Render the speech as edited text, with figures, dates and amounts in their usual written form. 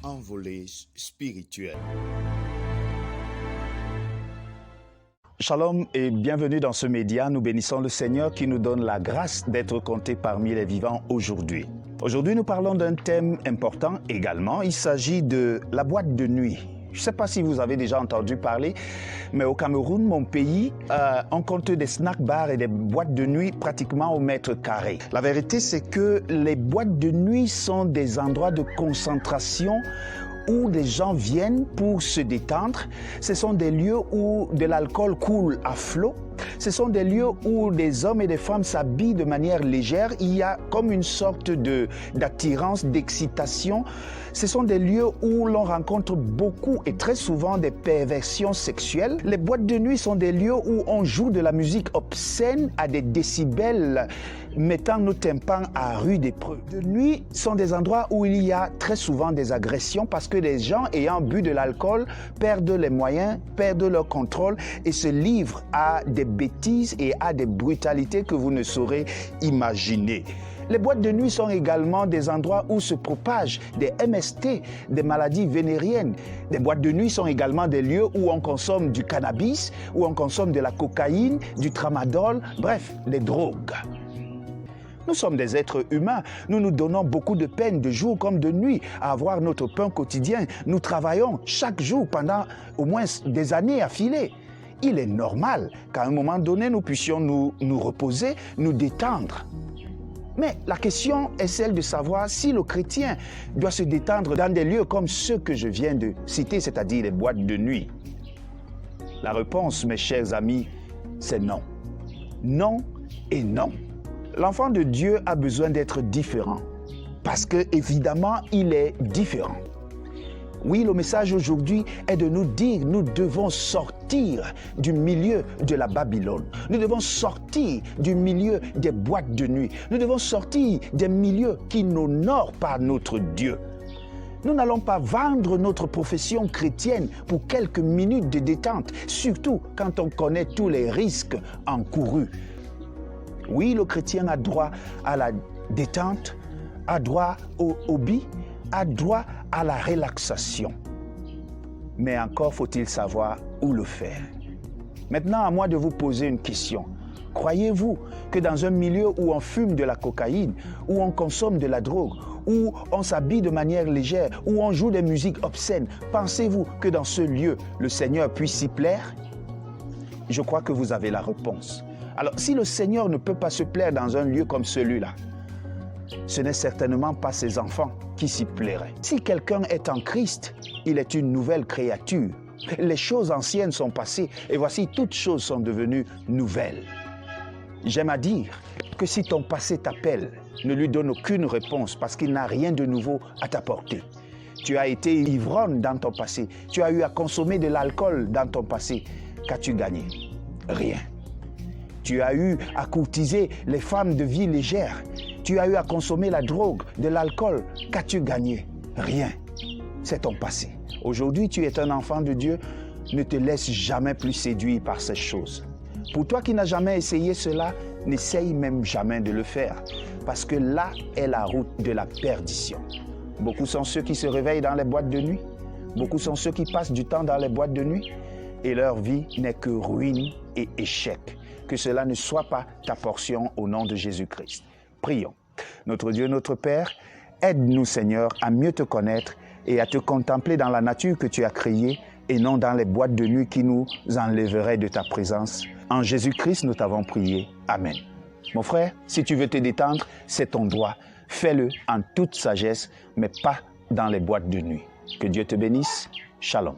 envolée spirituelle. Shalom et bienvenue dans ce média. Nous bénissons le Seigneur qui nous donne la grâce d'être comptés parmi les vivants aujourd'hui. Aujourd'hui, nous parlons d'un thème important également. Il s'agit de la boîte de nuit. Je ne sais pas si vous avez déjà entendu parler, mais au Cameroun, mon pays, on compte des snack bars et des boîtes de nuit pratiquement au mètre carré. La vérité, c'est que les boîtes de nuit sont des endroits de concentration où des gens viennent pour se détendre. Ce sont des lieux où de l'alcool coule à flot. Ce sont des lieux où des hommes et des femmes s'habillent de manière légère. Il y a comme une sorte d'attirance, d'excitation. Ce sont des lieux où l'on rencontre beaucoup et très souvent des perversions sexuelles. Les boîtes de nuit sont des lieux où on joue de la musique obscène à des décibels mettant nos tympans à rude épreuve. De nuit sont des endroits où il y a très souvent des agressions parce que les gens ayant bu de l'alcool perdent les moyens, perdent leur contrôle et se livrent à des bêtises et à des brutalités que vous ne saurez imaginer. Les boîtes de nuit sont également des endroits où se propagent des MST, des maladies vénériennes. Les boîtes de nuit sont également des lieux où on consomme du cannabis, où on consomme de la cocaïne, du tramadol, bref, des drogues. Nous sommes des êtres humains. Nous nous donnons beaucoup de peine de jour comme de nuit à avoir notre pain quotidien. Nous travaillons chaque jour pendant au moins des années affilées. Il est normal qu'à un moment donné, nous puissions nous reposer, nous détendre. Mais la question est celle de savoir si le chrétien doit se détendre dans des lieux comme ceux que je viens de citer, c'est-à-dire les boîtes de nuit. La réponse, mes chers amis, c'est non. Non et non. L'enfant de Dieu a besoin d'être différent parce que, évidemment, il est différent. Oui, le message aujourd'hui est de nous dire nous devons sortir du milieu de la Babylone. Nous devons sortir du milieu des boîtes de nuit. Nous devons sortir des milieux qui n'honorent pas notre Dieu. Nous n'allons pas vendre notre profession chrétienne pour quelques minutes de détente, surtout quand on connaît tous les risques encourus. Oui, le chrétien a droit à la détente, a droit au hobby, a droit à la relaxation. Mais encore faut-il savoir où le faire. Maintenant, à moi de vous poser une question. Croyez-vous que dans un milieu où on fume de la cocaïne, où on consomme de la drogue, où on s'habille de manière légère, où on joue des musiques obscènes, pensez-vous que dans ce lieu, le Seigneur puisse s'y plaire? Je crois que vous avez la réponse. Alors, si le Seigneur ne peut pas se plaire dans un lieu comme celui-là, ce n'est certainement pas ses enfants qui s'y plairaient. Si quelqu'un est en Christ, il est une nouvelle créature. Les choses anciennes sont passées et voici toutes choses sont devenues nouvelles. J'aime à dire que si ton passé t'appelle, ne lui donne aucune réponse parce qu'il n'a rien de nouveau à t'apporter. Tu as été ivrogne dans ton passé, tu as eu à consommer de l'alcool dans ton passé. Qu'as-tu gagné? Rien. Tu as eu à courtiser les femmes de vie légère. Tu as eu à consommer la drogue, de l'alcool. Qu'as-tu gagné? Rien. C'est ton passé. Aujourd'hui, tu es un enfant de Dieu. Ne te laisse jamais plus séduire par ces choses. Pour toi qui n'as jamais essayé cela, n'essaye même jamais de le faire. Parce que là est la route de la perdition. Beaucoup sont ceux qui se réveillent dans les boîtes de nuit. Beaucoup sont ceux qui passent du temps dans les boîtes de nuit. Et leur vie n'est que ruine et échec. Que cela ne soit pas ta portion au nom de Jésus-Christ. Prions. Notre Dieu, notre Père, aide-nous, Seigneur, à mieux te connaître et à te contempler dans la nature que tu as créée et non dans les boîtes de nuit qui nous enlèveraient de ta présence. En Jésus-Christ, nous t'avons prié. Amen. Mon frère, si tu veux te détendre, c'est ton droit. Fais-le en toute sagesse, mais pas dans les boîtes de nuit. Que Dieu te bénisse. Shalom.